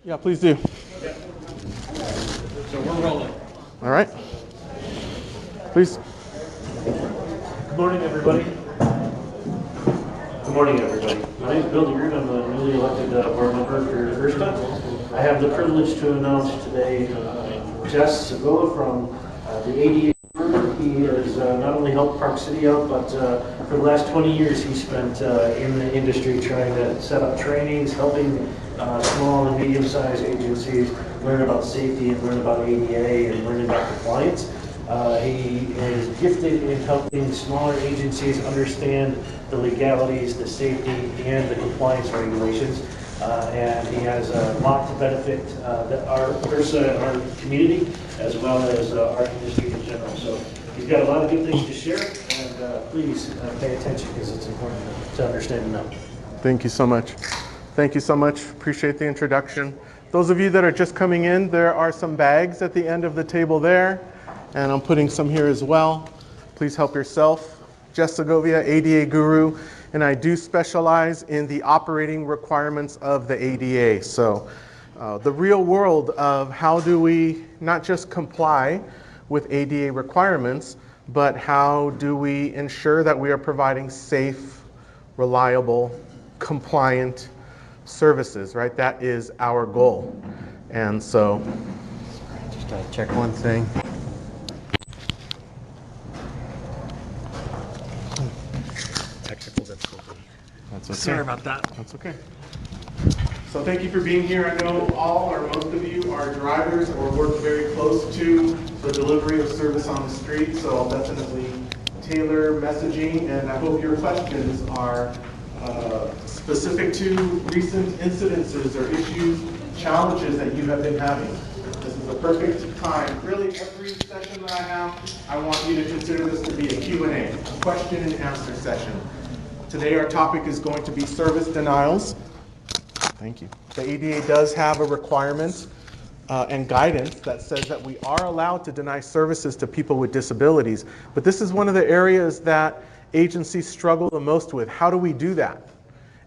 Yeah, please do. Yep. So we're rolling. All right. Please. Good morning, everybody. Good morning, everybody. My name is Bill DeGroot. I'm a newly elected board member for URSTA. I have the privilege to announce today Jess Segovia from the ADA group. He has not only helped Park City out, but for the last 20 years he spent in the industry trying to set up trainings, helping small and medium-sized agencies learn about safety and learn about ADA and learn about compliance. He is gifted in helping smaller agencies understand the legalities, the safety, and the compliance regulations. And he has a lot to benefit our community as well as our industry in general. So he's got a lot of good things to share, and please pay attention because it's important to understand and know. Thank you so much. Thank you so much. Appreciate the introduction. Those of you that are just coming in, there are some bags at the end of the table there, and I'm putting some here as well. Please help yourself. Jess Segovia, ADA Guru, and I do specialize in the operating requirements of the ADA. So the real world of how do we not just comply with ADA requirements, but how do we ensure that we are providing safe, reliable, compliant services, right? That is our goal. And so, just check one thing. Technical difficulty. That's okay. Sorry about that. That's okay. So thank you for being here. I know all or most of you are drivers or work very close to the delivery of service on the street, so I'll definitely tailor messaging, and I hope your questions are specific to recent incidences or issues, challenges that you have been having. This is a perfect time. Really, every session that I have, I want you to consider this to be a Q&A, a question and answer session. Today our topic is going to be service denials. Thank you. The ADA does have a requirement and guidance that says that we are allowed to deny services to people with disabilities, but this is one of the areas that agencies struggle the most with. How do we do that?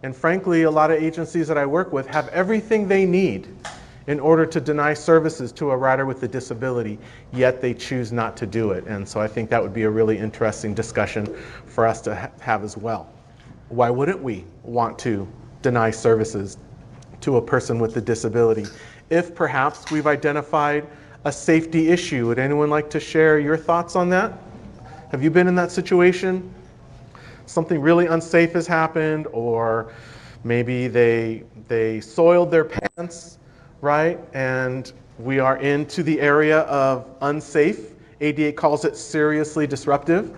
And frankly, a lot of agencies that I work with have everything they need in order to deny services to a rider with a disability, yet they choose not to do it. And so I think that would be a really interesting discussion for us to have as well. Why wouldn't we want to deny services to a person with a disability if perhaps we've identified a safety issue? Would anyone like to share your thoughts on that? Have you been in that situation? Something really unsafe has happened, or maybe they soiled their pants, right? And we are into the area of unsafe. ADA calls it seriously disruptive.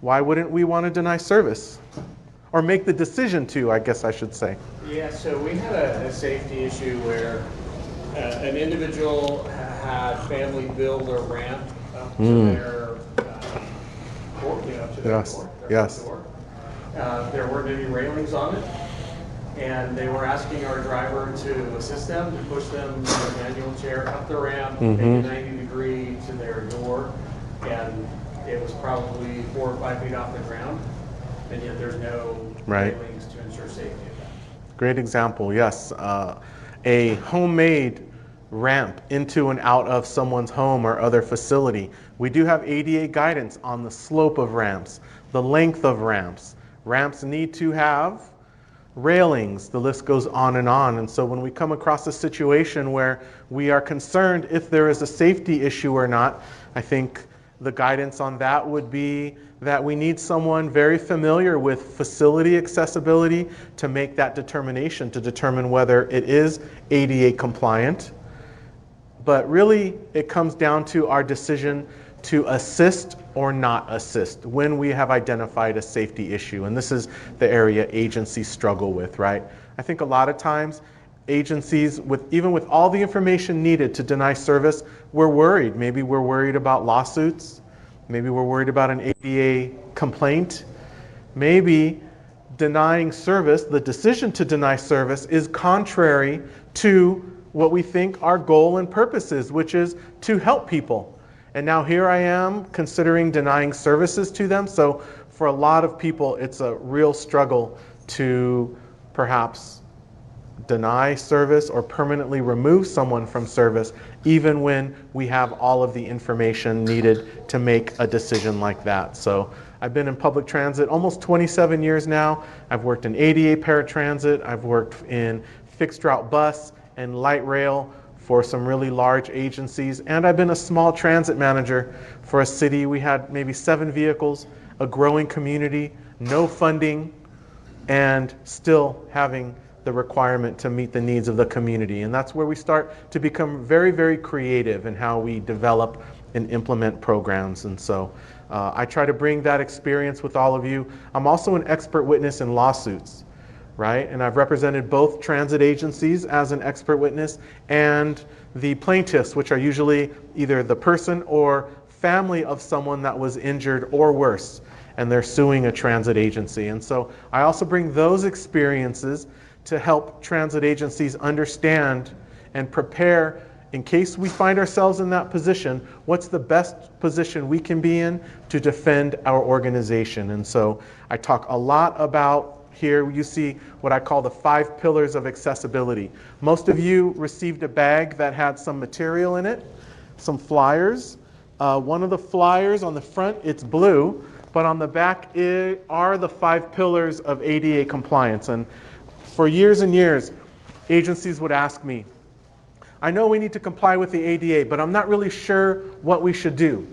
Why wouldn't we want to deny service? Or make the decision to, I guess I should say. Yeah, so we had a safety issue where an individual had family build a ramp up to their door, to their door. Yes. Door. There weren't any railings on it, and they were asking our driver to assist them, to push them in a manual chair up the ramp, make a 90-degree to their door, and it was probably 4 or 5 feet off the ground, and yet there's no railings to ensure safety of that. Great example, yes. A homemade ramp into and out of someone's home or other facility. We do have ADA guidance on the slope of ramps, the length of ramps. Ramps need to have railings. The list goes on. And so when we come across a situation where we are concerned if there is a safety issue or not, I think the guidance on that would be that we need someone very familiar with facility accessibility to make that determination, to determine whether it is ADA compliant. But really, it comes down to our decision to assist or not assist when we have identified a safety issue. And this is the area agencies struggle with, right? I think a lot of times agencies, even with all the information needed to deny service, we're worried. Maybe we're worried about lawsuits. Maybe we're worried about an ADA complaint. Maybe denying service, the decision to deny service, is contrary to what we think our goal and purpose is, which is to help people. And now here I am considering denying services to them. So for a lot of people, it's a real struggle to perhaps deny service or permanently remove someone from service, even when we have all of the information needed to make a decision like that. So I've been in public transit almost 27 years now. I've worked in ADA paratransit, I've worked in fixed route bus and light rail for some really large agencies, and I've been a small transit manager for a city. We had maybe 7 vehicles, a growing community, no funding, and still having the requirement to meet the needs of the community. And that's where we start to become very, very creative in how we develop and implement programs. And so I try to bring that experience with all of you. I'm also an expert witness in lawsuits, right? And I've represented both transit agencies as an expert witness and the plaintiffs, which are usually either the person or family of someone that was injured or worse, and they're suing a transit agency. And so I also bring those experiences to help transit agencies understand and prepare in case we find ourselves in that position, what's the best position we can be in to defend our organization. And so I talk a lot about, here you see what I call the 5 pillars of accessibility. Most of you received a bag that had some material in it, some flyers. One of the flyers on the front, it's blue, but on the back are the 5 pillars of ADA compliance. And for years and years, agencies would ask me, I know we need to comply with the ADA, but I'm not really sure what we should do,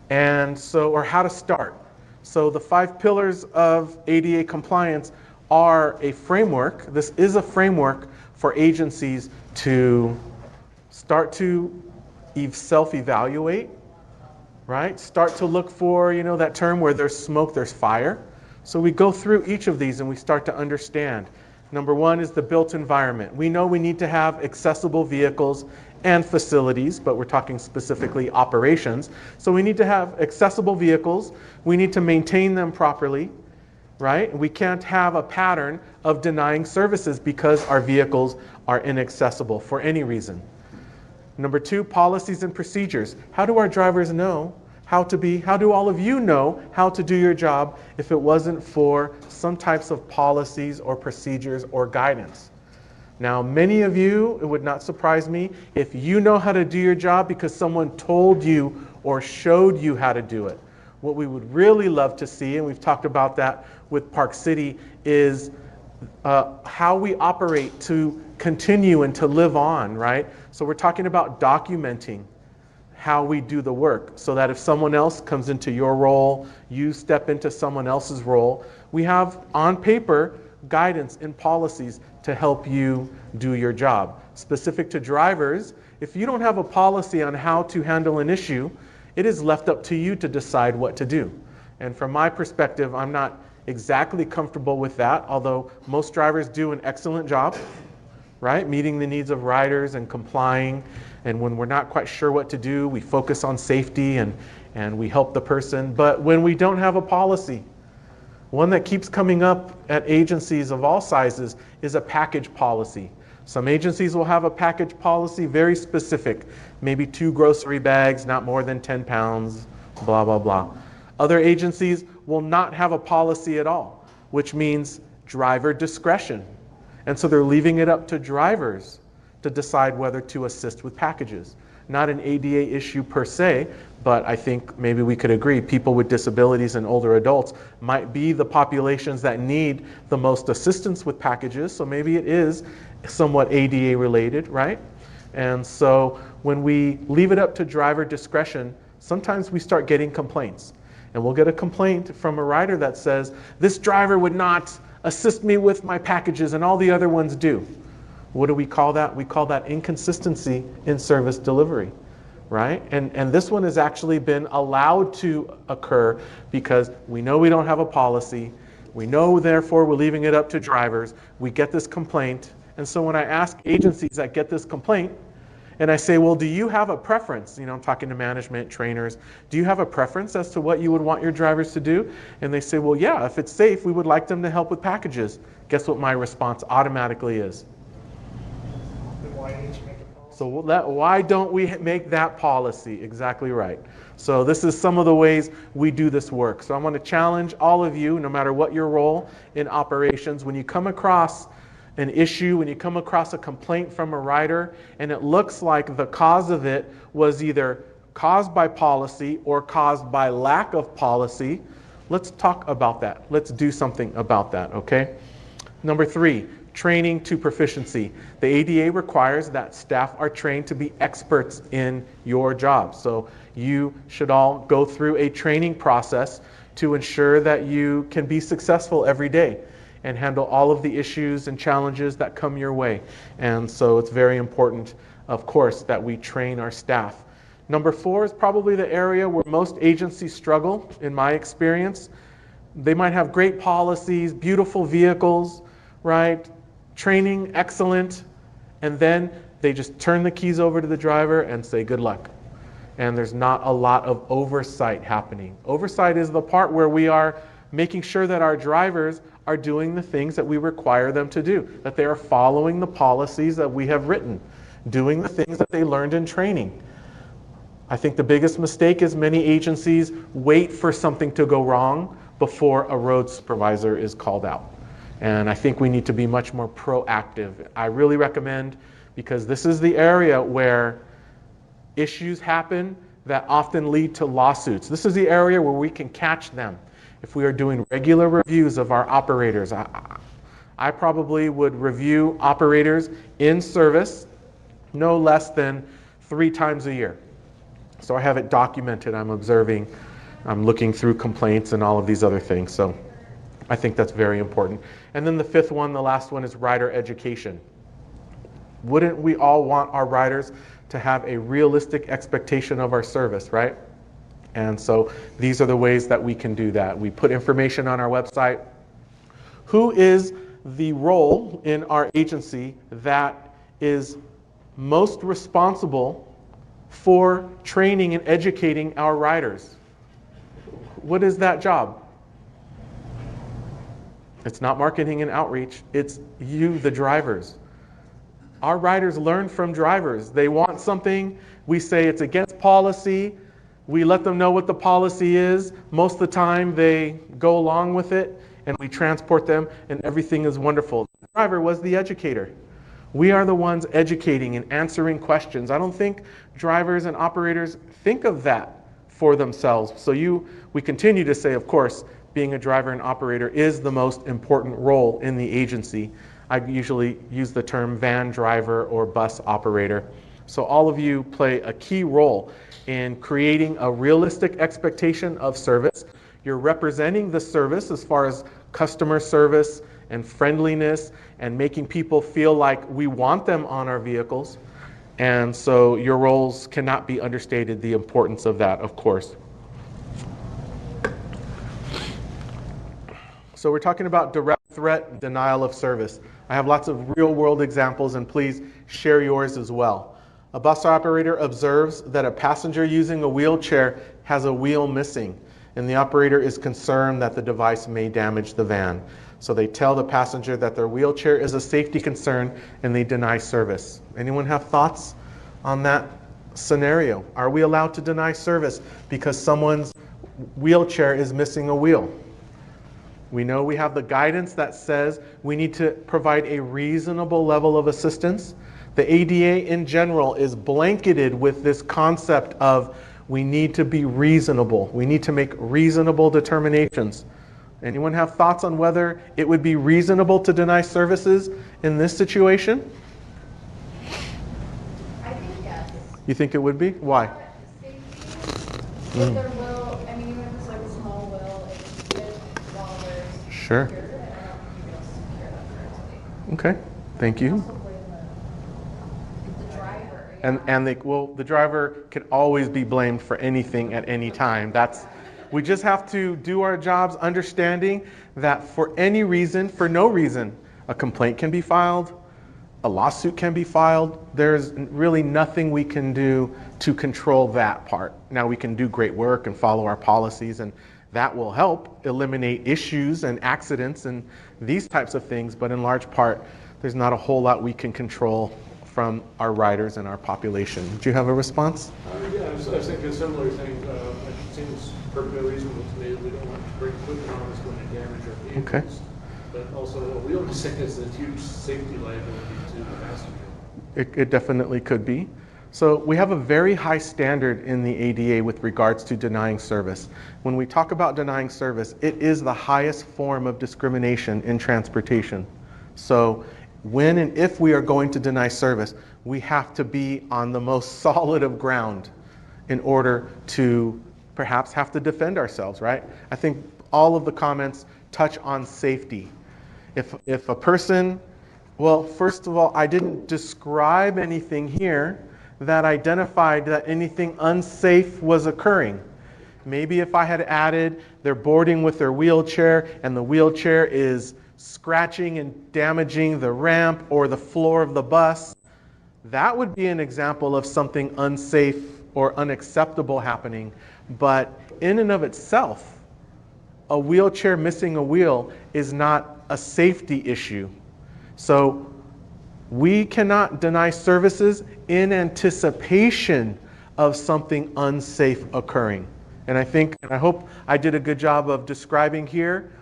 and so, or how to start. So the 5 pillars of ADA compliance are a framework. This is a framework for agencies to start to self-evaluate, right? Start to look for, that term where there's smoke, there's fire. So we go through each of these and we start to understand. Number 1 is the built environment. We know we need to have accessible vehicles and facilities, but we're talking specifically operations. So we need to have accessible vehicles. We need to maintain them properly, right? We can't have a pattern of denying services because our vehicles are inaccessible for any reason. Number 2, policies and procedures. How do our drivers know how do all of you know how to do your job if it wasn't for some types of policies or procedures or guidance? Now, many of you, it would not surprise me if you know how to do your job because someone told you or showed you how to do it. What we would really love to see, and we've talked about that with Park City, is how we operate to continue and to live on, right? So we're talking about documenting how we do the work so that if someone else comes into your role, you step into someone else's role, we have on paper guidance and policies to help you do your job. Specific to drivers, if you don't have a policy on how to handle an issue, it is left up to you to decide what to do. And from my perspective, I'm not exactly comfortable with that, although most drivers do an excellent job, right? Meeting the needs of riders and complying. And when we're not quite sure what to do, we focus on safety and we help the person. But when we don't have a policy, one that keeps coming up at agencies of all sizes is a package policy. Some agencies will have a package policy very specific, maybe 2 grocery bags, not more than 10 pounds, blah, blah, blah. Other agencies will not have a policy at all, which means driver discretion. And so they're leaving it up to drivers to decide whether to assist with packages. Not an ADA issue per se, but I think maybe we could agree people with disabilities and older adults might be the populations that need the most assistance with packages, so maybe it is somewhat ADA related, right? And so when we leave it up to driver discretion, sometimes we start getting complaints. And we'll get a complaint from a rider that says, this driver would not assist me with my packages and all the other ones do. What do we call that? We call that inconsistency in service delivery, right? And this one has actually been allowed to occur because we know we don't have a policy. We know, therefore, we're leaving it up to drivers. We get this complaint. And so when I ask agencies that get this complaint, and I say, well, do you have a preference? I'm talking to management, trainers. Do you have a preference as to what you would want your drivers to do? And they say, well, yeah, if it's safe, we would like them to help with packages. Guess what my response automatically is? So why don't we make that policy? Exactly right. So this is some of the ways we do this work. So I want to challenge all of you, no matter what your role in operations, when you come across an issue, when you come across a complaint from a rider, and it looks like the cause of it was either caused by policy or caused by lack of policy, let's talk about that. Let's do something about that, okay? Number 3, training to proficiency. The ADA requires that staff are trained to be experts in your job. So you should all go through a training process to ensure that you can be successful every day and handle all of the issues and challenges that come your way. And so it's very important, of course, that we train our staff. Number 4 is probably the area where most agencies struggle, in my experience. They might have great policies, beautiful vehicles, right? Training, excellent, and then they just turn the keys over to the driver and say good luck. And there's not a lot of oversight happening. Oversight is the part where we are making sure that our drivers are doing the things that we require them to do, that they are following the policies that we have written, doing the things that they learned in training. I think the biggest mistake is many agencies wait for something to go wrong before a road supervisor is called out. And I think we need to be much more proactive. I really recommend, because this is the area where issues happen that often lead to lawsuits. This is the area where we can catch them. If we are doing regular reviews of our operators, I probably would review operators in service no less than 3 times a year. So I have it documented. I'm observing, I'm looking through complaints and all of these other things. So I think that's very important. And then the 5th one, the last one, is rider education. Wouldn't we all want our riders to have a realistic expectation of our service, right? And so these are the ways that we can do that. We put information on our website. Who is the role in our agency that is most responsible for training and educating our riders? What is that job? It's not marketing and outreach. It's you, the drivers. Our riders learn from drivers. They want something. We say it's against policy. We let them know what the policy is. Most of the time they go along with it, and we transport them, and everything is wonderful. The driver was the educator. We are the ones educating and answering questions. I don't think drivers and operators think of that for themselves. So we continue to say, of course, being a driver and operator is the most important role in the agency. I usually use the term van driver or bus operator. So all of you play a key role in creating a realistic expectation of service. You're representing the service as far as customer service and friendliness and making people feel like we want them on our vehicles. And so your roles cannot be understated, the importance of that, of course. So we're talking about direct threat, denial of service. I have lots of real-world examples, and please share yours as well. A bus operator observes that a passenger using a wheelchair has a wheel missing, and the operator is concerned that the device may damage the van. So they tell the passenger that their wheelchair is a safety concern, and they deny service. Anyone have thoughts on that scenario? Are we allowed to deny service because someone's wheelchair is missing a wheel? We know we have the guidance that says we need to provide a reasonable level of assistance. The ADA in general is blanketed with this concept of we need to be reasonable. We need to make reasonable determinations. Anyone have thoughts on whether it would be reasonable to deny services in this situation? I think yes. You think it would be? Why? Safety, if there will, I mean, even if it's like a small will, it's good while there's Sure. secured, and I don't think you'll secure that correctly. Okay, thank you. Also blame the driver. Yeah. And the driver can always be blamed for anything at any time. We just have to do our jobs understanding that for any reason, for no reason, a complaint can be filed, a lawsuit can be filed. There's really nothing we can do to control that part. Now we can do great work and follow our policies, and that will help eliminate issues and accidents and these types of things, but in large part, there's not a whole lot we can control from our riders and our population. Do you have a response? Yeah, I was thinking a similar thing. It seems perfectly reasonable to me that we don't want to bring equipment on that's going to damage our vehicles. Okay. but also a wheel missing is a huge safety liability to the passenger. It definitely could be. So we have a very high standard in the ADA with regards to denying service. When we talk about denying service, it is the highest form of discrimination in transportation. So when and if we are going to deny service, we have to be on the most solid of ground in order to perhaps have to defend ourselves, right? I think all of the comments touch on safety. If a person, well, first of all, I didn't describe anything here that identified that anything unsafe was occurring. Maybe if I had added they're boarding with their wheelchair and the wheelchair is scratching and damaging the ramp or the floor of the bus, that would be an example of something unsafe or unacceptable happening. But in and of itself, a wheelchair missing a wheel is not a safety issue. So we cannot deny services in anticipation of something unsafe occurring. And I hope I did a good job of describing here.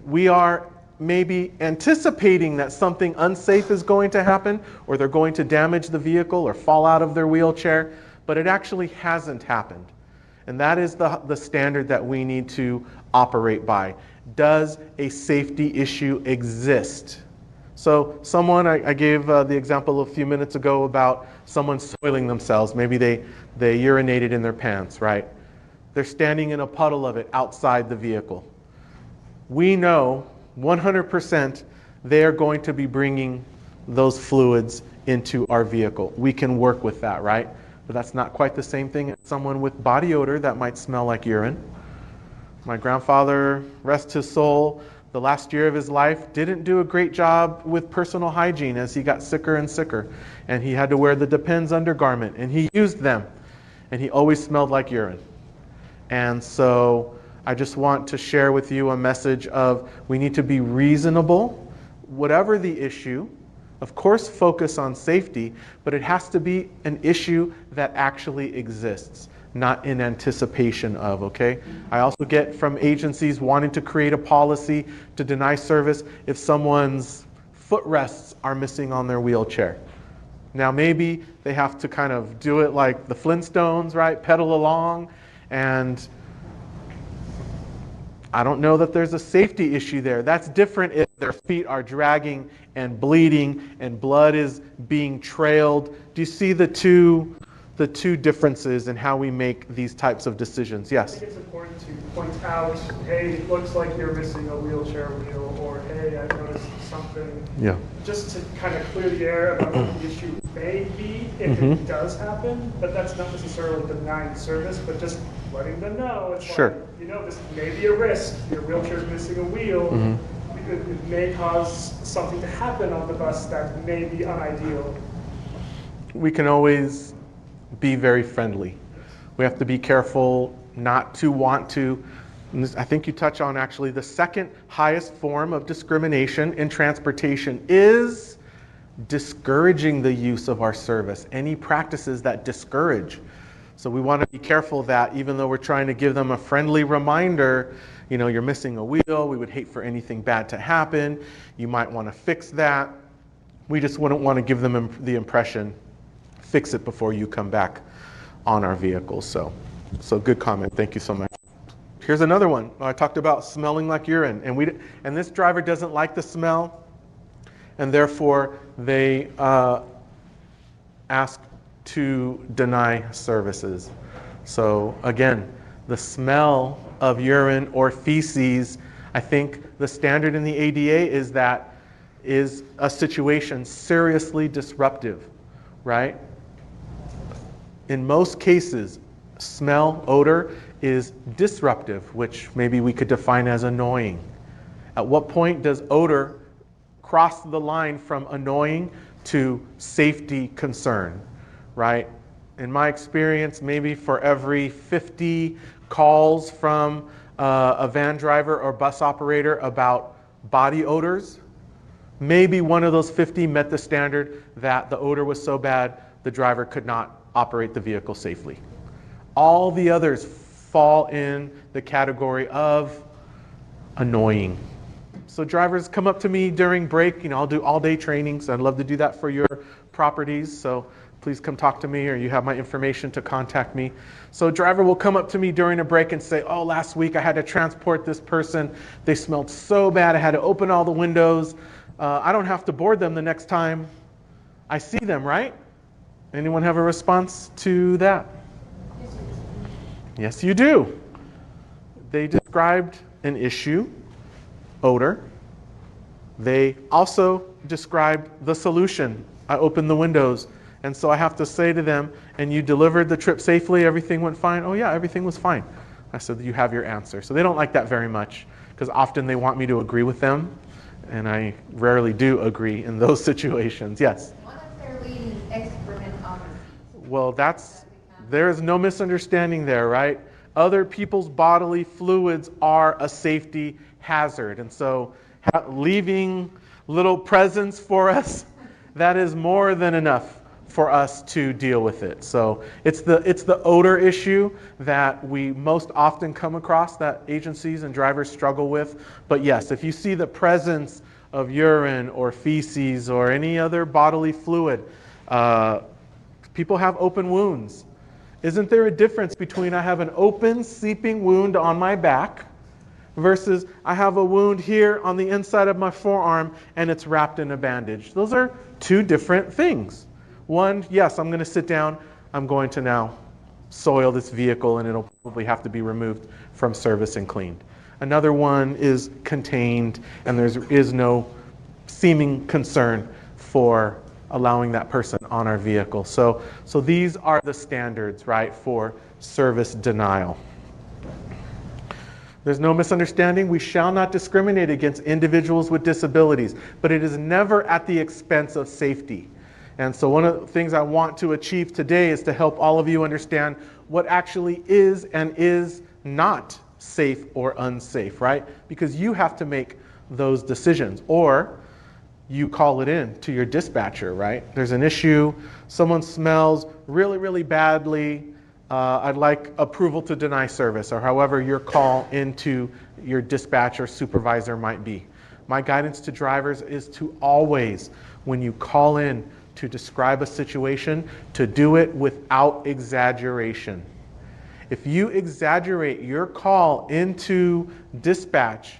We are maybe anticipating that something unsafe is going to happen, or they're going to damage the vehicle or fall out of their wheelchair, but it actually hasn't happened. And that is the standard that we need to operate by. Does a safety issue exist? So I gave the example a few minutes ago about someone soiling themselves. Maybe they urinated in their pants, right? They're standing in a puddle of it outside the vehicle. We know 100% they are going to be bringing those fluids into our vehicle. We can work with that, right? But that's not quite the same thing as someone with body odor that might smell like urine. My grandfather, rest his soul, the last year of his life, didn't do a great job with personal hygiene as he got sicker and sicker. And he had to wear the Depends undergarment, and he used them. And he always smelled like urine. And so I just want to share with you a message of we need to be reasonable, whatever the issue. Of course, focus on safety, but it has to be an issue that actually exists, not in anticipation of, okay? I also get from agencies wanting to create a policy to deny service if someone's footrests are missing on their wheelchair. Now maybe they have to kind of do it like the Flintstones, right? Pedal along, and I don't know that there's a safety issue there. That's different if their feet are dragging and bleeding and blood is being trailed. Do you see the two differences in how we make these types of decisions? I Yes? think it's important to point out, hey, it looks like you're missing a wheelchair wheel, or hey, I noticed something. Yeah. Just to kind of clear the air about what the issue may be if it does happen, but that's not necessarily denying service, but just letting them know. It's Sure. like, this may be a risk. Your wheelchair's missing a wheel. It may cause something to happen on the bus that may be unideal. We can always be very friendly. We have to be careful not to want to, and I think you touch on actually the second highest form of discrimination in transportation is discouraging the use of our service, any practices that discourage. So we want to be careful that even though we're trying to give them a friendly reminder, you're missing a wheel, we would hate for anything bad to happen, you might want to fix that. We just wouldn't want to give them the impression, fix it before you come back on our vehicles. So good comment. Thank you so much. Here's another one. I talked about smelling like urine, and this driver doesn't like the smell, and therefore they ask to deny services. So again, the smell of urine or feces, I think the standard in the ADA is that is a situation seriously disruptive, right? In most cases, smell, odor is disruptive, which maybe we could define as annoying. At what point does odor cross the line from annoying to safety concern, right? In my experience, maybe for every 50 calls from a van driver or bus operator about body odors, maybe one of those 50 met the standard that the odor was so bad the driver could not operate the vehicle safely. All the others fall in the category of annoying. So drivers come up to me during break. I'll do all-day trainings. I'd love to do that for your properties. So please come talk to me, or you have my information to contact me. So a driver will come up to me during a break and say, oh, last week I had to transport this person. They smelled so bad. I had to open all the windows. I don't have to board them the next time I see them, right? Anyone have a response to that? Yes, you do. They described an issue, odor. They also described the solution. I opened the windows, and so I have to say to them, and you delivered the trip safely, everything went fine? Oh yeah, everything was fine. I said, you have your answer. So they don't like that very much, because often they want me to agree with them, and I rarely do agree in those situations. Yes? What if they're leaving excrement on? Well, there is no misunderstanding there, right? Other people's bodily fluids are a safety hazard. And so leaving little presents for us, that is more than enough for us to deal with it. So it's the odor issue that we most often come across that agencies and drivers struggle with. But yes, if you see the presence of urine or feces or any other bodily fluid, people have open wounds. Isn't there a difference between I have an open seeping wound on my back versus I have a wound here on the inside of my forearm and it's wrapped in a bandage? Those are two different things. One, yes, I'm going to sit down. I'm going to now soil this vehicle and it'll probably have to be removed from service and cleaned. Another one is contained and there is no seeming concern for allowing that person on our vehicle. So these are the standards, right, for service denial. There's no misunderstanding. We shall not discriminate against individuals with disabilities, but it is never at the expense of safety. And so one of the things I want to achieve today is to help all of you understand what actually is and is not safe or unsafe, right? Because you have to make those decisions, or you call it in to your dispatcher, right? There's an issue, someone smells really, really badly, I'd like approval to deny service, or however your call into your dispatcher supervisor might be. My guidance to drivers is to always, when you call in to describe a situation, to do it without exaggeration. If you exaggerate your call into dispatch,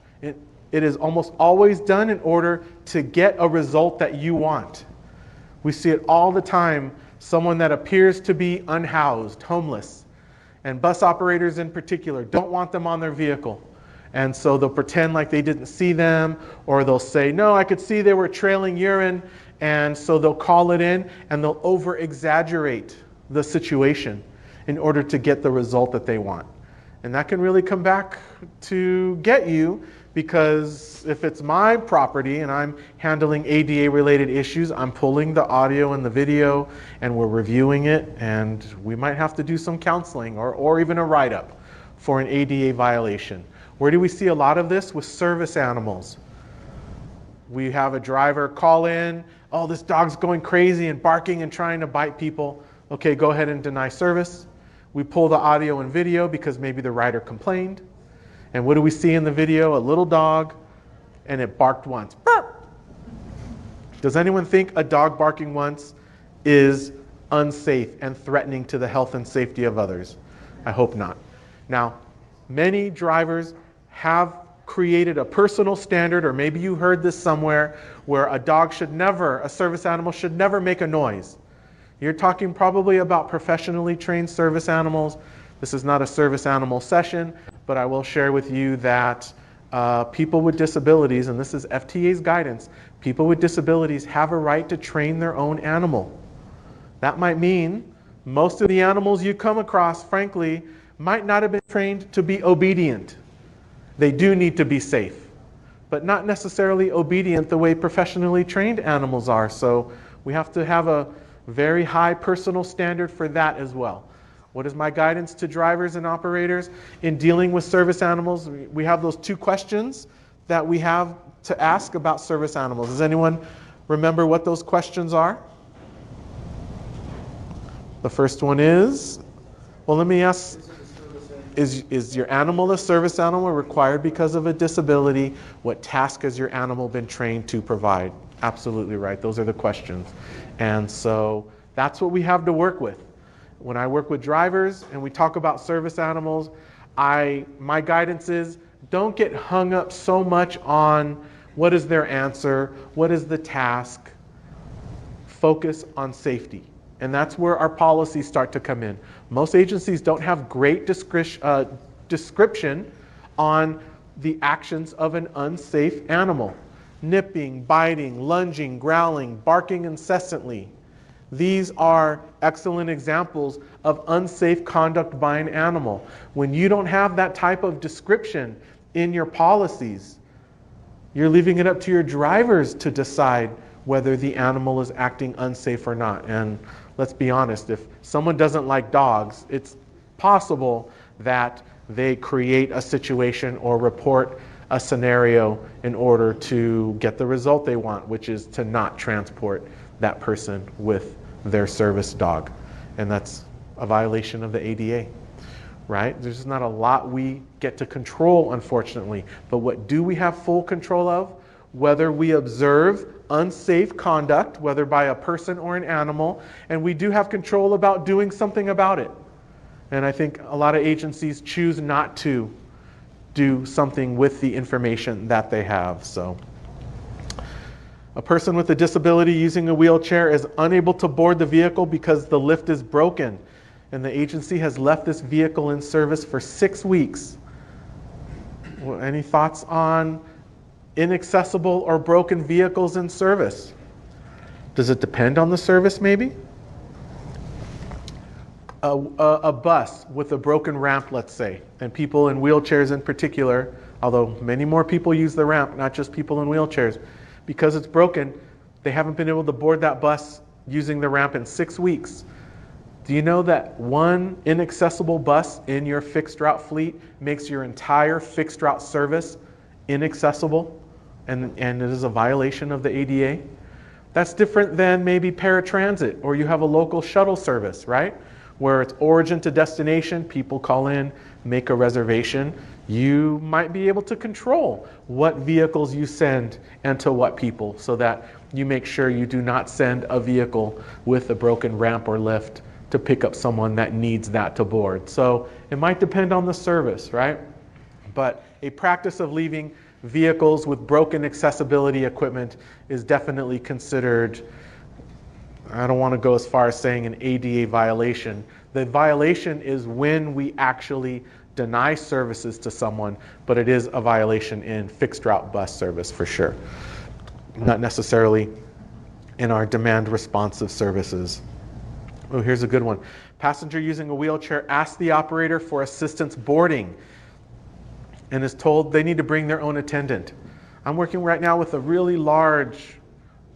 it is almost always done in order to get a result that you want. We see it all the time, someone that appears to be unhoused, homeless, and bus operators in particular don't want them on their vehicle. And so they'll pretend like they didn't see them, or they'll say, no, I could see they were trailing urine, and so they'll call it in and they'll over-exaggerate the situation in order to get the result that they want. And that can really come back to get you, because if it's my property and I'm handling ADA-related issues, I'm pulling the audio and the video and we're reviewing it, and we might have to do some counseling or even a write-up for an ADA violation. Where do we see a lot of this? With service animals. We have a driver call in, oh, this dog's going crazy and barking and trying to bite people. Okay, go ahead and deny service. We pull the audio and video because maybe the rider complained. And what do we see in the video? A little dog, and it barked once. Burp! Does anyone think a dog barking once is unsafe and threatening to the health and safety of others? I hope not. Now, many drivers have created a personal standard, or maybe you heard this somewhere, where a service animal should never make a noise. You're talking probably about professionally trained service animals. This is not a service animal session, but I will share with you that people with disabilities, and this is FTA's guidance, people with disabilities have a right to train their own animal. That might mean most of the animals you come across, frankly, might not have been trained to be obedient. They do need to be safe, but not necessarily obedient the way professionally trained animals are. So we have to have a very high personal standard for that as well. What is my guidance to drivers and operators in dealing with service animals? We have those two questions that we have to ask about service animals. Does anyone remember what those questions are? The first one is, well, let me ask, Is your animal a service animal required because of a disability? What task has your animal been trained to provide? Absolutely right. Those are the questions. And so that's what we have to work with. When I work with drivers and we talk about service animals, my guidance is don't get hung up so much on what is their answer, what is the task. Focus on safety. And that's where our policies start to come in. Most agencies don't have great description on the actions of an unsafe animal. Nipping, biting, lunging, growling, barking incessantly. These are excellent examples of unsafe conduct by an animal. When you don't have that type of description in your policies, you're leaving it up to your drivers to decide whether the animal is acting unsafe or not. And let's be honest, if someone doesn't like dogs, it's possible that they create a situation or report a scenario in order to get the result they want, which is to not transport that person with their service dog. And that's a violation of the ADA, right? There's not a lot we get to control, unfortunately. But what do we have full control of? Whether we observe unsafe conduct, whether by a person or an animal, and we do have control about doing something about it. And I think a lot of agencies choose not to do something with the information that they have. So, a person with a disability using a wheelchair is unable to board the vehicle because the lift is broken, and the agency has left this vehicle in service for 6 weeks. Well, any thoughts on inaccessible or broken vehicles in service? Does it depend on the service, maybe? A bus with a broken ramp, let's say, and people in wheelchairs in particular, although many more people use the ramp, not just people in wheelchairs, because it's broken, they haven't been able to board that bus using the ramp in 6 weeks. Do you know that one inaccessible bus in your fixed route fleet makes your entire fixed route service inaccessible? And it is a violation of the ADA. That's different than maybe paratransit, or you have a local shuttle service, right? Where it's origin to destination, people call in, make a reservation. You might be able to control what vehicles you send and to what people, so that you make sure you do not send a vehicle with a broken ramp or lift to pick up someone that needs that to board. So it might depend on the service, right? But a practice of leaving vehicles with broken accessibility equipment is definitely considered, I don't want to go as far as saying an ADA violation. The violation is when we actually deny services to someone, but it is a violation in fixed route bus service for sure. Not necessarily in our demand responsive services. Oh, here's a good one. Passenger using a wheelchair asks the operator for assistance boarding and is told they need to bring their own attendant. I'm working right now with a really large,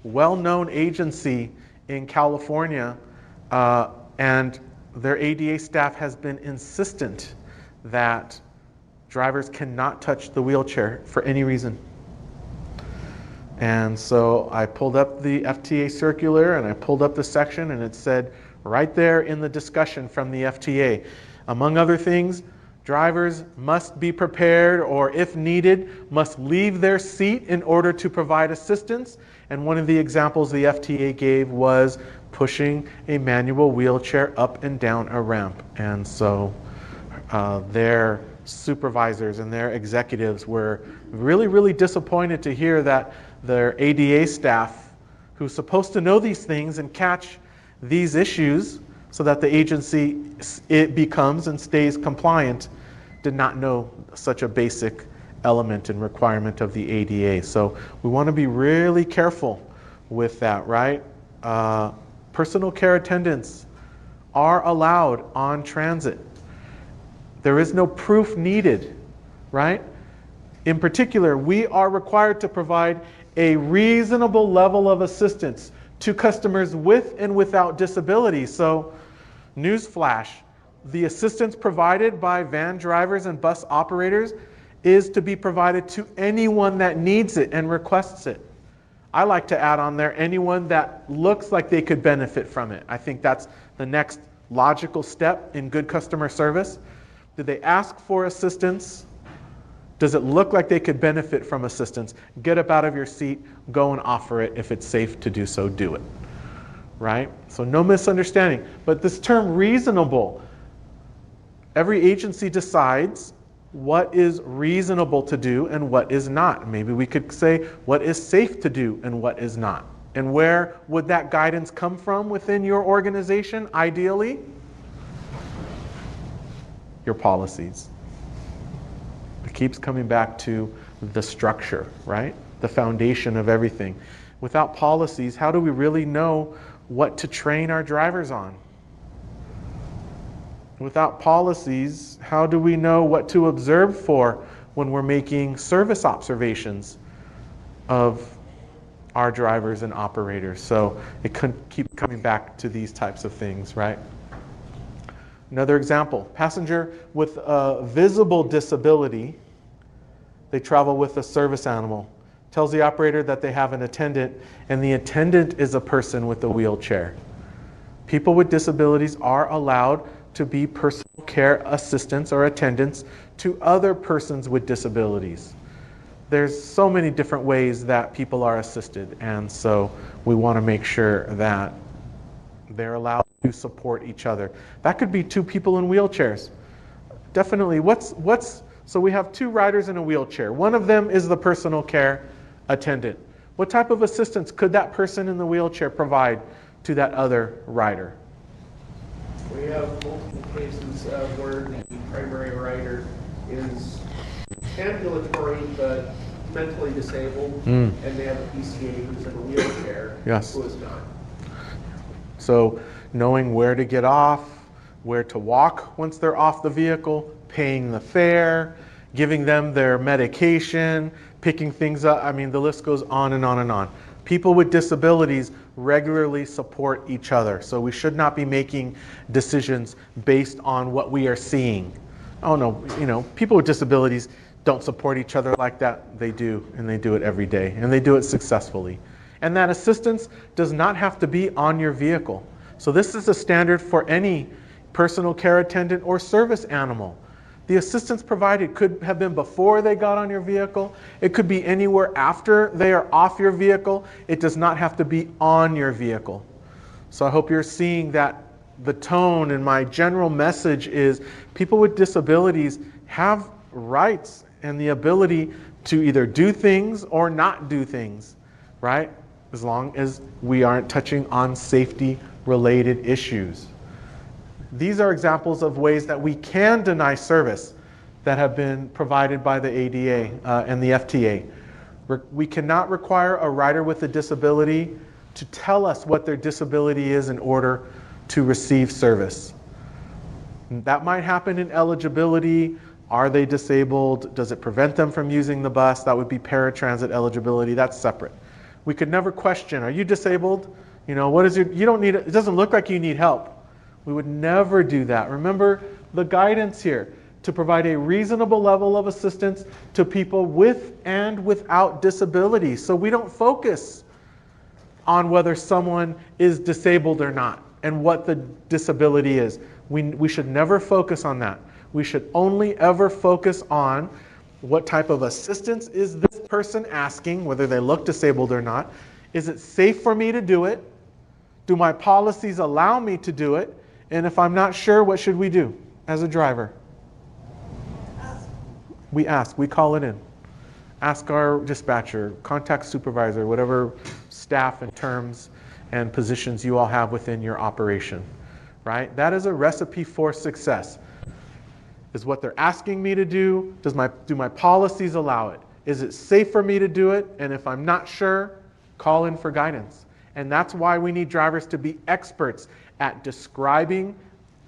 well-known agency in California, and their ADA staff has been insistent that drivers cannot touch the wheelchair for any reason. And so I pulled up the FTA circular and I pulled up the section, and it said right there in the discussion from the FTA, among other things, drivers must be prepared, or if needed, must leave their seat in order to provide assistance. And one of the examples the FTA gave was pushing a manual wheelchair up and down a ramp. And so their supervisors and their executives were really, really disappointed to hear that their ADA staff, who's supposed to know these things and catch these issues so that the agency it becomes and stays compliant, did not know such a basic element and requirement of the ADA. So we want to be really careful with that, right? Personal care attendants are allowed on transit. There is no proof needed, right? In particular, we are required to provide a reasonable level of assistance to customers with and without disabilities. So, newsflash, the assistance provided by van drivers and bus operators is to be provided to anyone that needs it and requests it. I like to add on there anyone that looks like they could benefit from it. I think that's the next logical step in good customer service. Did they ask for assistance? Does it look like they could benefit from assistance? Get up out of your seat, go and offer it. If it's safe to do so, do it. Right? So no misunderstanding. But this term reasonable, every agency decides what is reasonable to do and what is not. Maybe we could say what is safe to do and what is not. And where would that guidance come from within your organization, ideally? Your policies. It keeps coming back to the structure, right? The foundation of everything. Without policies, how do we really know what to train our drivers on? Without policies, how do we know what to observe for when we're making service observations of our drivers and operators? So it could keep coming back to these types of things, right? Another example, passenger with a visible disability, they travel with a service animal, tells the operator that they have an attendant, and the attendant is a person with a wheelchair. People with disabilities are allowed to be personal care assistants or attendants to other persons with disabilities. There's so many different ways that people are assisted, and so we want to make sure that they're allowed to support each other. That could be two people in wheelchairs. Definitely. So we have two riders in a wheelchair. One of them is the personal care attendant. What type of assistance could that person in the wheelchair provide to that other rider? We have multiple cases where the primary rider is ambulatory but mentally disabled, and they have a PCA who's in a wheelchair Yes. who is not. So knowing where to get off, where to walk once they're off the vehicle, paying the fare, giving them their medication, picking things up. I mean, the list goes on and on and on. People with disabilities regularly support each other. So we should not be making decisions based on what we are seeing. Oh no, people with disabilities don't support each other like that. They do, and they do it every day, and they do it successfully. And that assistance does not have to be on your vehicle. So this is a standard for any personal care attendant or service animal. The assistance provided could have been before they got on your vehicle. It could be anywhere after they are off your vehicle. It does not have to be on your vehicle. So I hope you're seeing that the tone and my general message is people with disabilities have rights and the ability to either do things or not do things, right? As long as we aren't touching on safety-related issues. These are examples of ways that we can deny service that have been provided by the ADA and the FTA. We cannot require a rider with a disability to tell us what their disability is in order to receive service. That might happen in eligibility. Are they disabled? Does it prevent them from using the bus? That would be paratransit eligibility. That's separate. We could never question, are you disabled? What is you don't need, it doesn't look like you need help. We would never do that. Remember the guidance here, to provide a reasonable level of assistance to people with and without disabilities. So we don't focus on whether someone is disabled or not and what the disability is. We should never focus on that. We should only ever focus on what type of assistance is this person asking, whether they look disabled or not. Is it safe for me to do it? Do my policies allow me to do it? And if I'm not sure, what should we do as a driver? We ask, we call it in. Ask our dispatcher, contact supervisor, whatever staff and terms and positions you all have within your operation, right? That is a recipe for success. Is what they're asking me to do, do my policies allow it? Is it safe for me to do it? And if I'm not sure, call in for guidance. And that's why we need drivers to be experts at describing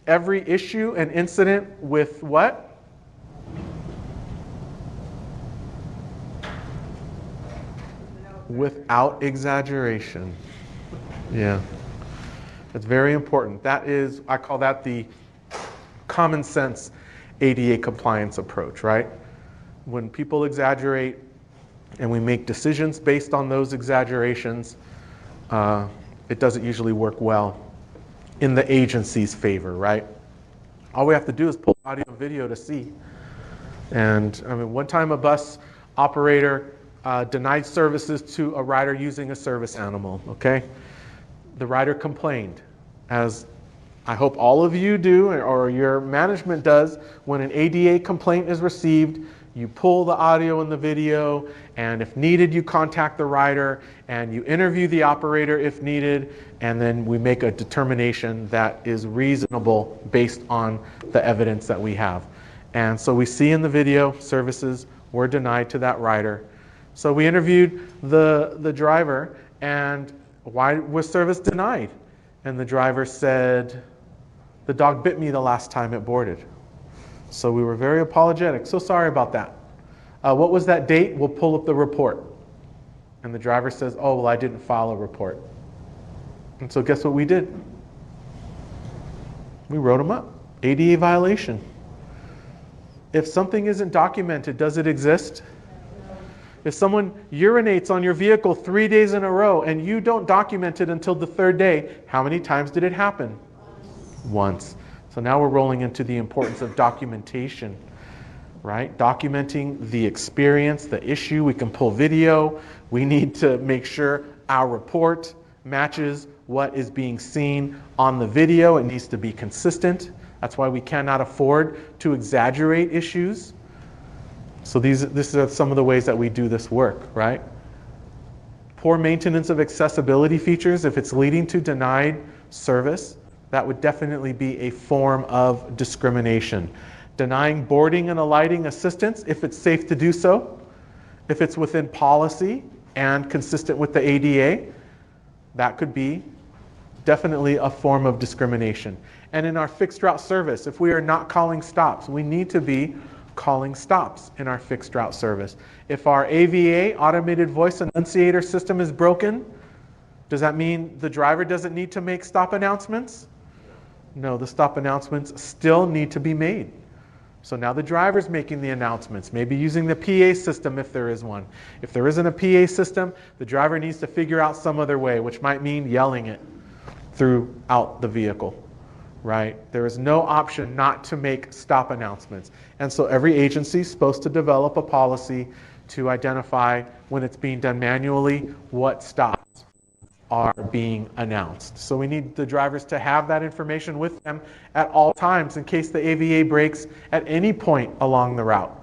every issue and incident with what? Without exaggeration. Yeah. It's very important. That is, I call that the common sense ADA compliance approach, right? When people exaggerate and we make decisions based on those exaggerations, it doesn't usually work well in the agency's favor, right? All we have to do is pull audio and video to see. And I mean, one time a bus operator denied services to a rider using a service animal, okay? The rider complained, as I hope all of you do, or your management does. When an ADA complaint is received, you pull the audio and the video, and if needed, you contact the rider, and you interview the operator if needed, and then we make a determination that is reasonable based on the evidence that we have. And so we see in the video, services were denied to that rider. So we interviewed the driver, and why was service denied? And the driver said, the dog bit me the last time it boarded. So we were very apologetic. So sorry about that. What was that date? We'll pull up the report. And the driver says, oh, well, I didn't file a report. And so guess what we did? We wrote him up. ADA violation. If something isn't documented, does it exist? If someone urinates on your vehicle 3 days in a row and you don't document it until the third day, how many times did it happen? Once. So now we're rolling into the importance of documentation, right? Documenting the experience, the issue. We can pull video. We need to make sure our report matches what is being seen on the video. It needs to be consistent. That's why we cannot afford to exaggerate issues. So this are some of the ways that we do this work, right? Poor maintenance of accessibility features, if it's leading to denied service, that would definitely be a form of discrimination. Denying boarding and alighting assistance, if it's safe to do so, if it's within policy and consistent with the ADA, that could be definitely a form of discrimination. And in our fixed route service, if we are not calling stops, we need to be calling stops in our fixed route service. If our AVA, automated voice annunciator system, is broken, does that mean the driver doesn't need to make stop announcements? No, the stop announcements still need to be made. So now the driver's making the announcements, maybe using the PA system if there is one. If there isn't a PA system, the driver needs to figure out some other way, which might mean yelling it throughout the vehicle, right? There is no option not to make stop announcements. And so every agency is supposed to develop a policy to identify when it's being done manually, what stops are being announced. So we need the drivers to have that information with them at all times in case the AVA breaks at any point along the route.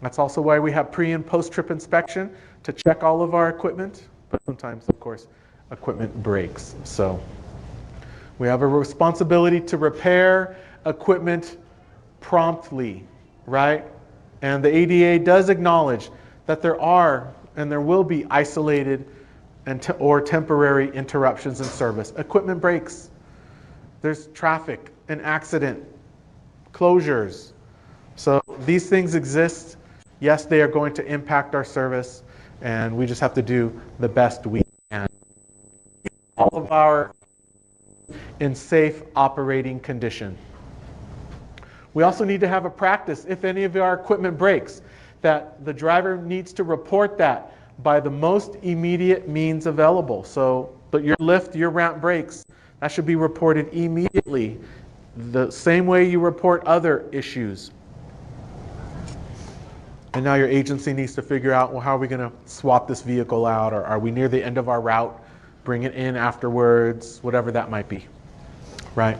That's also why we have pre- and post-trip inspection to check all of our equipment, but sometimes, of course, equipment breaks. So we have a responsibility to repair equipment promptly, right? And the ADA does acknowledge that there are and there will be isolated or temporary interruptions in service. Equipment breaks. There's traffic, an accident, closures. So these things exist. Yes, they are going to impact our service, and we just have to do the best we can. All of our in safe operating condition. We also need to have a practice, if any of our equipment breaks, that the driver needs to report that by the most immediate means available. So, but your lift, your ramp breaks, that should be reported immediately, the same way you report other issues. And now your agency needs to figure out, well, how are we going to swap this vehicle out, or are we near the end of our route, bring it in afterwards, whatever that might be, right?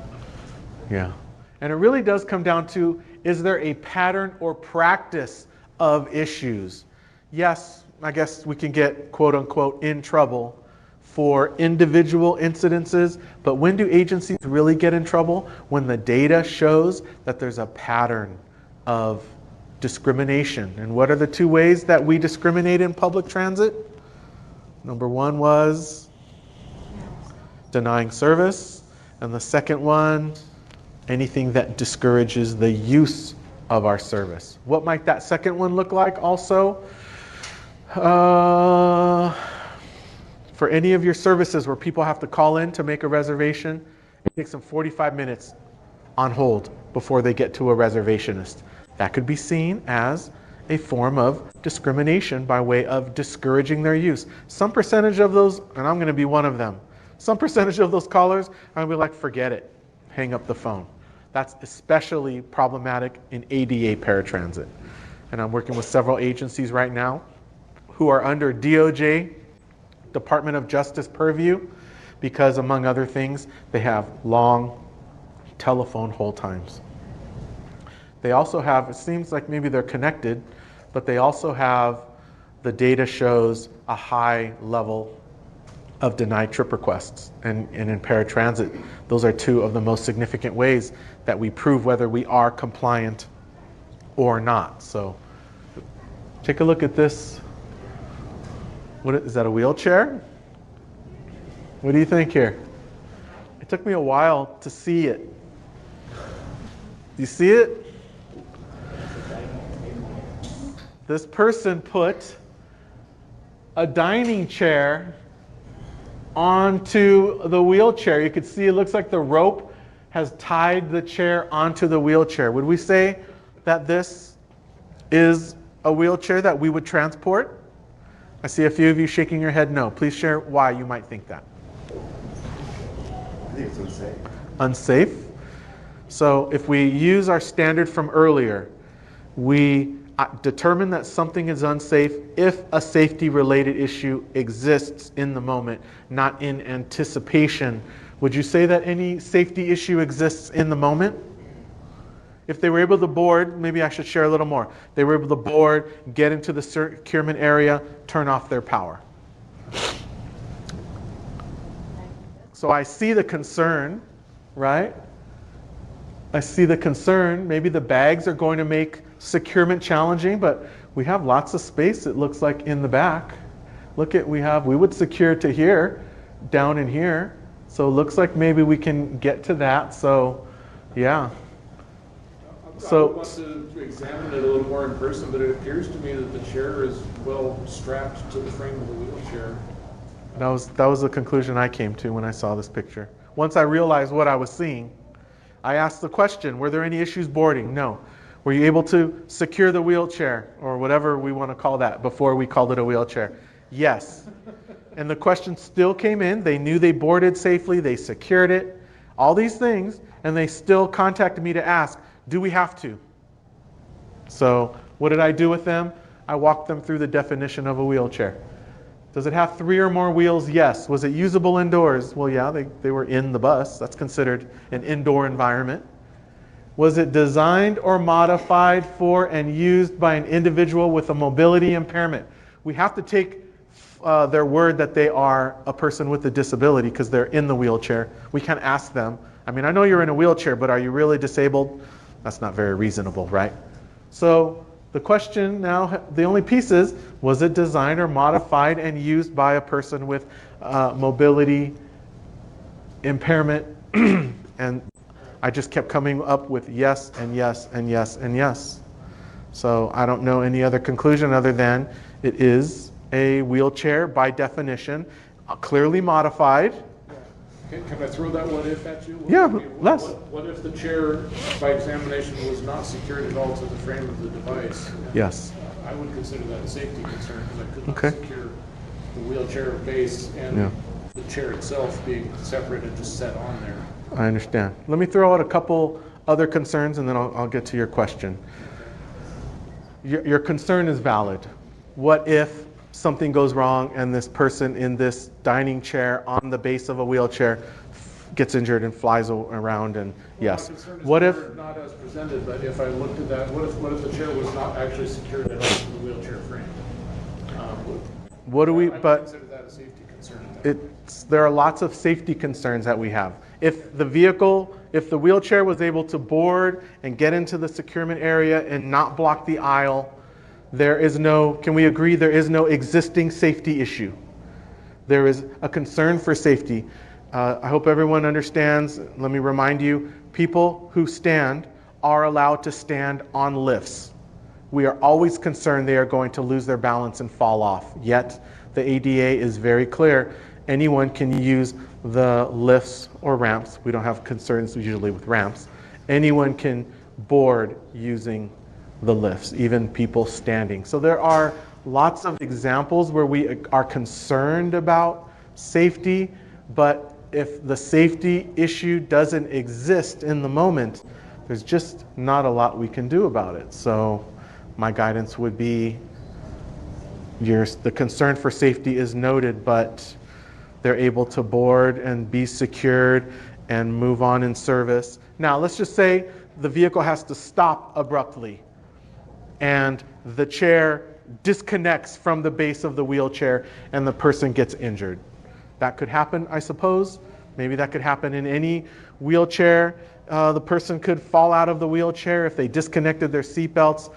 Yeah. And it really does come down to, is there a pattern or practice of issues? Yes, I guess we can get, quote unquote, in trouble for individual incidences, but when do agencies really get in trouble? When the data shows that there's a pattern of discrimination. And what are the two ways that we discriminate in public transit? Number one was denying service, and the second one, anything that discourages the use of our service. What might that second one look like also? For any of your services where people have to call in to make a reservation, it takes them 45 minutes on hold before they get to a reservationist. That could be seen as a form of discrimination by way of discouraging their use. Some percentage of those, and I'm going to be one of them, some percentage of those callers, I'm going to be like, forget it, hang up the phone. That's especially problematic in ADA paratransit. And I'm working with several agencies right now who are under DOJ, Department of Justice purview, because among other things, they have long telephone hold times. They also have, it seems like maybe they're connected, but they also have, the data shows a high level of denied trip requests. And in paratransit, those are two of the most significant ways that we prove whether we are compliant or not. So take a look at this. What is that, a wheelchair? What do you think here? It took me a while to see it. Do you see it? This person put a dining chair onto the wheelchair. You could see it looks like the rope has tied the chair onto the wheelchair. Would we say that this is a wheelchair that we would transport? I see a few of you shaking your head no. Please share why you might think that. I think it's unsafe. Unsafe. So if we use our standard from earlier, we determine that something is unsafe if a safety-related issue exists in the moment, not in anticipation. Would you say that any safety issue exists in the moment? If they were able to board, maybe I should share a little more. They were able to board, get into the securement area, turn off their power. So I see the concern, right? I see the concern. Maybe the bags are going to make securement challenging, but we have lots of space, it looks like, in the back. Look at, we would secure to here, down in here. So it looks like maybe we can get to that. So, yeah. I would want to examine it a little more in person, but it appears to me that the chair is well strapped to the frame of the wheelchair. That was the conclusion I came to when I saw this picture. Once I realized what I was seeing, I asked the question, were there any issues boarding? No. Were you able to secure the wheelchair, or whatever we want to call that, before we called it a wheelchair? Yes. And the question still came in. They knew they boarded safely, they secured it, all these things, and they still contacted me to ask, do we have to? So what did I do with them? I walked them through the definition of a wheelchair. Does it have 3 or more wheels? Yes. Was it usable indoors? Well, yeah, they were in the bus. That's considered an indoor environment. Was it designed or modified for and used by an individual with a mobility impairment? We have to take their word that they are a person with a disability because they're in the wheelchair. We can't ask them, I mean, I know you're in a wheelchair, but are you really disabled? That's not very reasonable, right? So the question now, the only piece is, was it designed or modified and used by a person with mobility impairment? And I just kept coming up with yes and yes and yes and yes. So I don't know any other conclusion other than it is a wheelchair by definition, clearly modified. Can I throw that what if at you? Yeah, Les. What if the chair, by examination, was not secured at all to the frame of the device? Yes. I would consider that a safety concern because I could not Okay. secure the wheelchair base and Yeah. the chair itself being separate and just set on there. I understand. Let me throw out a couple other concerns and then I'll get to your question. Your concern is valid. What if something goes wrong and this person in this dining chair on the base of a wheelchair gets injured and flies around and yes. My concern is What if, not as presented, but if I looked at that, what if the chair was not actually secured at all to the wheelchair frame? what do we, I would but consider that a safety concern. At that point. there are lots of safety concerns that we have. If the wheelchair was able to board and get into the securement area and not block the aisle, can we agree there is no existing safety issue? There is a concern for safety. I hope everyone understands, let me remind you, people who stand are allowed to stand on lifts. We are always concerned they are going to lose their balance and fall off. Yet, the ADA is very clear. Anyone can use the lifts or ramps. We don't have concerns usually with ramps. Anyone can board using the lifts, even people standing. So there are lots of examples where we are concerned about safety, but if the safety issue doesn't exist in the moment, there's just not a lot we can do about it. So my guidance would be the concern for safety is noted, but they're able to board and be secured and move on in service. Now, let's just say the vehicle has to stop abruptly and the chair disconnects from the base of the wheelchair and the person gets injured. That could happen, I suppose. Maybe that could happen in any wheelchair. The person could fall out of the wheelchair if they disconnected their seatbelts.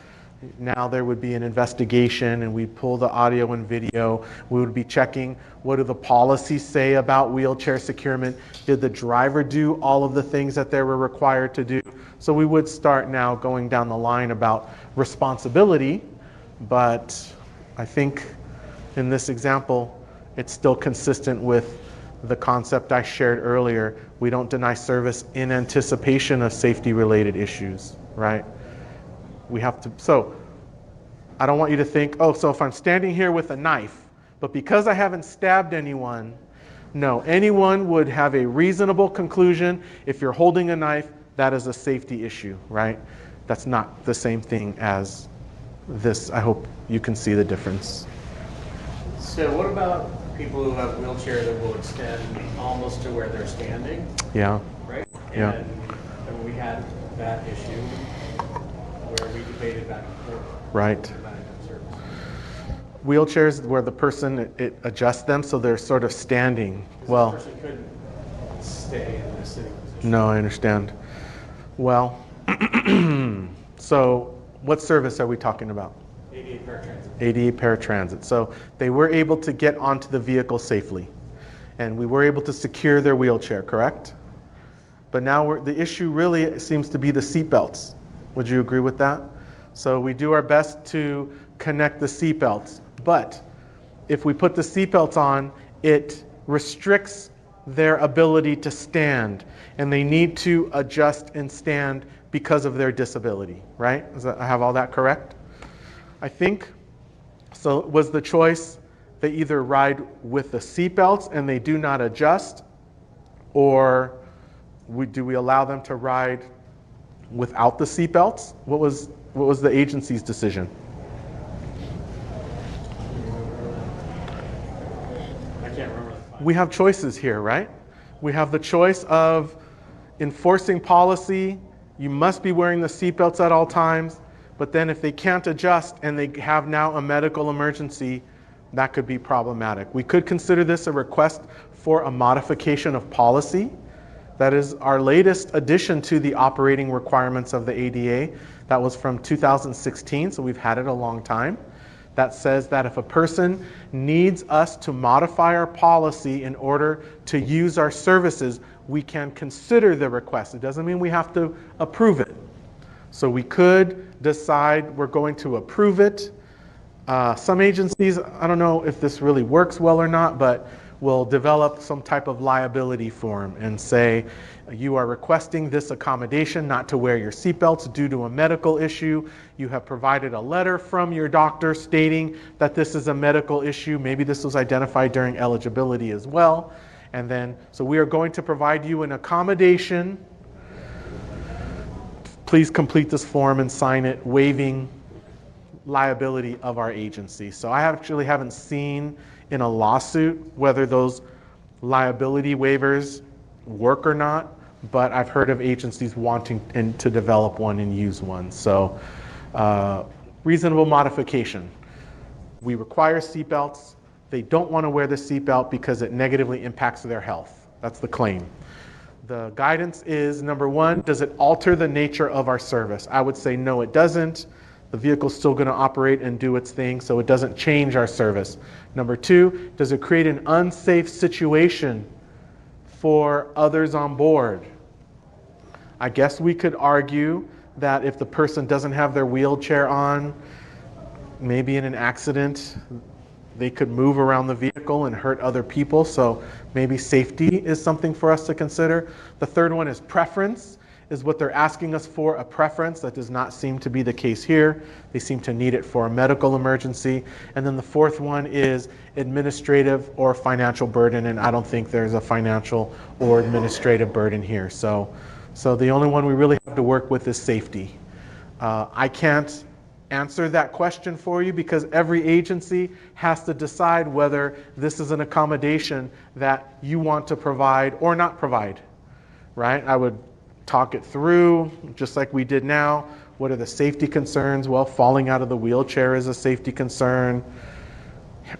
Now there would be an investigation and we'd pull the audio and video. We would be checking, what do the policies say about wheelchair securement? Did the driver do all of the things that they were required to do? So we would start now going down the line about responsibility, but I think in this example, it's still consistent with the concept I shared earlier. We don't deny service in anticipation of safety-related issues, right? We have to, so I don't want you to think, oh, so if I'm standing here with a knife, but because I haven't stabbed anyone, no, anyone would have a reasonable conclusion. If you're holding a knife, that is a safety issue, right? That's not the same thing as this. I hope you can see the difference. So what about people who have a wheelchair that will extend almost to where they're standing, Yeah. right? Yeah. And we had that issue where we debated back and forth. Right. About service. Wheelchairs where the person, it adjusts them so they're sort of standing. Well, The person couldn't stay in the sitting position. no, I understand. Well, so what service are we talking about? ADA paratransit. ADA paratransit. So they were able to get onto the vehicle safely, and we were able to secure their wheelchair, correct? But now the issue really seems to be the seatbelts. Would you agree with that? So we do our best to connect the seatbelts, but if we put the seatbelts on, it restricts their ability to stand, and they need to adjust and stand because of their disability, right? I have all that correct? I think, so was the choice they either ride with the seatbelts and they do not adjust, or do we allow them to ride without the seatbelts? What was the agency's decision? I can't remember. We have choices here, right? We have the choice of enforcing policy, you must be wearing the seatbelts at all times, but then if they can't adjust and they have now a medical emergency, that could be problematic. We could consider this a request for a modification of policy. That is our latest addition to the operating requirements of the ADA. That was from 2016, so we've had it a long time. That says that if a person needs us to modify our policy in order to use our services, we can consider the request. It doesn't mean we have to approve it. So we could decide we're going to approve it. Some agencies, I don't know if this really works well or not, but will develop some type of liability form and say, you are requesting this accommodation not to wear your seatbelts due to a medical issue. You have provided a letter from your doctor stating that this is a medical issue. Maybe this was identified during eligibility as well. And then, so we are going to provide you an accommodation. Please complete this form and sign it, waiving liability of our agency. So I actually haven't seen in a lawsuit whether those liability waivers work or not, but I've heard of agencies wanting to develop one and use one. So reasonable modification. We require seatbelts. They don't want to wear the seatbelt because it negatively impacts their health. That's the claim. The guidance is, number one, does it alter the nature of our service? I would say no, it doesn't. The vehicle's still going to operate and do its thing, so it doesn't change our service. Number two, does it create an unsafe situation for others on board? I guess we could argue that if the person doesn't have their wheelchair on, maybe in an accident, they could move around the vehicle and hurt other people, so maybe safety is something for us to consider. The third one is preference, is what they're asking us for, a preference. That does not seem to be the case here. They seem to need it for a medical emergency. And then the fourth one is administrative or financial burden, and I don't think there's a financial or administrative burden here. So So the only one we really have to work with is safety. I can't answer that question for you because every agency has to decide whether this is an accommodation that you want to provide or not provide, right? I would talk it through just like we did now. What are the safety concerns? Well, falling out of the wheelchair is a safety concern.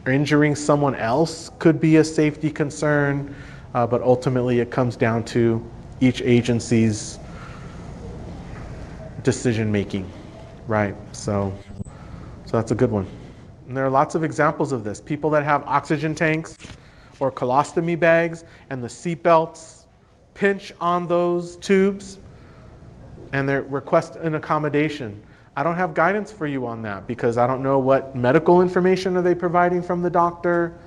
Injuring someone else could be a safety concern, but ultimately it comes down to each agency's decision making, right? So that's a good one. And there are lots of examples of this. People that have oxygen tanks or colostomy bags and the seatbelts pinch on those tubes and they request an accommodation. I don't have guidance for you on that because I don't know what medical information are they providing from the doctor.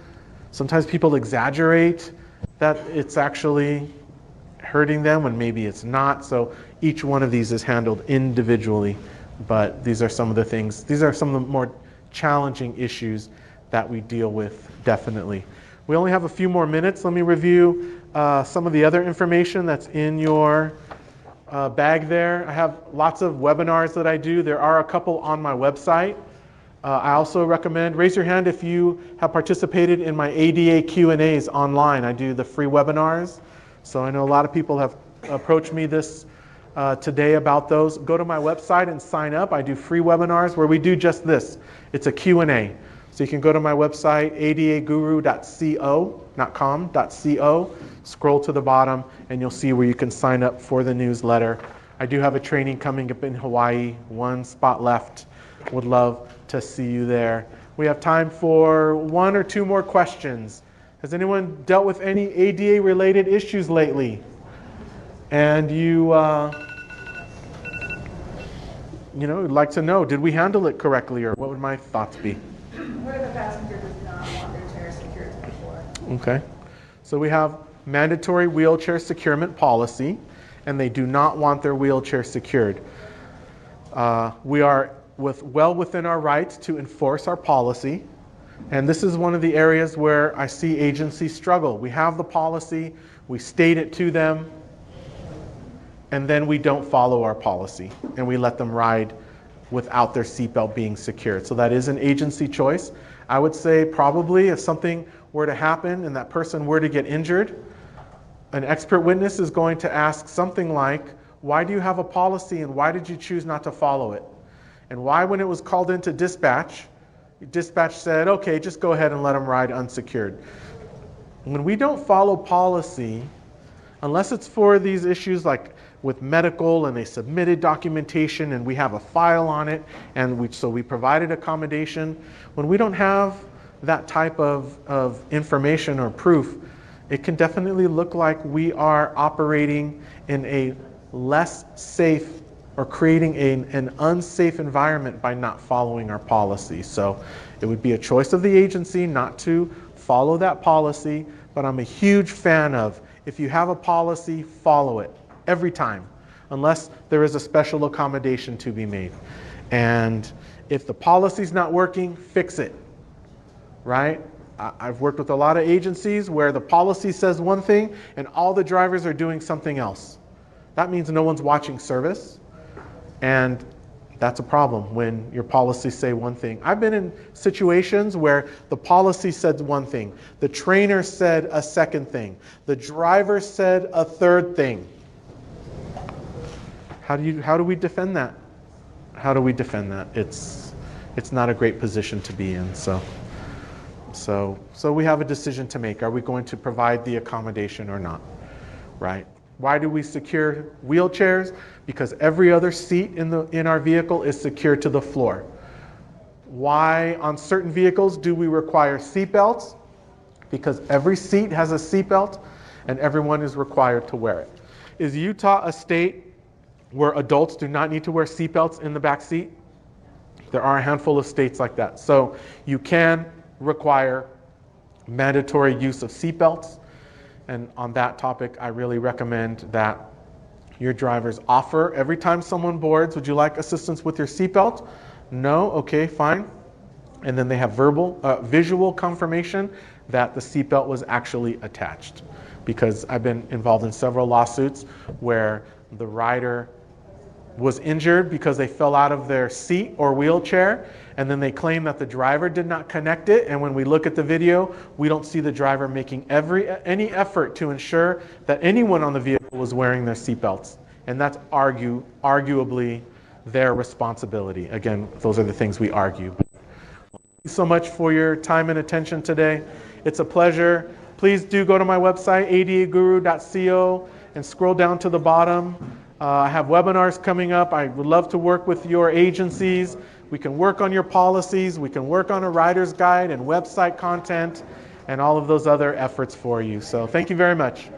Sometimes people exaggerate that it's actually hurting them when maybe it's not. So each one of these is handled individually, but these are some of the things, these are some of the more challenging issues that we deal with, definitely. We only have a few more minutes. Let me review some of the other information that's in your bag there. I have lots of webinars that I do. There are a couple on my website. I also recommend, raise your hand if you have participated in my ADA Q&As online. I do the free webinars. So I know a lot of people have approached me today about those. Go to my website and sign up. I do free webinars where we do just this. It's a Q&A. So you can go to my website, adaguru.co, not com.co, scroll to the bottom, and you'll see where you can sign up for the newsletter. I do have a training coming up in Hawaii, one spot left. Would love to see you there. We have time for one or two more questions. Has anyone dealt with any ADA-related issues lately? And would like to know, did we handle it correctly, or what would my thoughts be? Where the passenger does not want their chair secured to the floor. Okay. So we have mandatory wheelchair securement policy, and they do not want their wheelchair secured. We are well within our rights to enforce our policy, and this is one of the areas where I see agencies struggle. We have the policy, we state it to them, and then we don't follow our policy, and we let them ride without their seatbelt being secured. So that is an agency choice. I would say probably if something were to happen and that person were to get injured, an expert witness is going to ask something like, why do you have a policy and why did you choose not to follow it? And why, when it was called into dispatch said, okay, just go ahead and let them ride unsecured. When we don't follow policy, unless it's for these issues like with medical and they submitted documentation and we have a file on it and so we provided accommodation, when we don't have that type of information or proof, it can definitely look like we are operating in a less safe or creating an unsafe environment by not following our policy. So it would be a choice of the agency not to follow that policy, but I'm a huge fan of, if you have a policy, follow it every time, unless there is a special accommodation to be made. And if the policy's not working, fix it, right? I've worked with a lot of agencies where the policy says one thing and all the drivers are doing something else. That means no one's watching service, and that's a problem when your policies say one thing. I've been in situations where the policy said one thing, the trainer said a second thing, the driver said a third thing. How do we defend that? How do we defend that? It's not a great position to be in. So we have a decision to make. Are we going to provide the accommodation or not? Right? Why do we secure wheelchairs? Because every other seat in our vehicle is secured to the floor. Why on certain vehicles do we require seatbelts? Because every seat has a seatbelt and everyone is required to wear it. Is Utah a state where adults do not need to wear seatbelts in the back seat? There are a handful of states like that. So you can require mandatory use of seatbelts. And on that topic, I really recommend that your drivers offer, every time someone boards, would you like assistance with your seatbelt? No? Okay, fine. And then they have visual confirmation that the seatbelt was actually attached. Because I've been involved in several lawsuits where the rider was injured because they fell out of their seat or wheelchair, and then they claim that the driver did not connect it. And when we look at the video, we don't see the driver making any effort to ensure that anyone on the vehicle was wearing their seatbelts. And that's arguably their responsibility. Again, those are the things we argue. Thank you so much for your time and attention today. It's a pleasure. Please do go to my website, adaguru.co, and scroll down to the bottom. I have webinars coming up. I would love to work with your agencies. We can work on your policies. We can work on a rider's guide and website content and all of those other efforts for you. So thank you very much.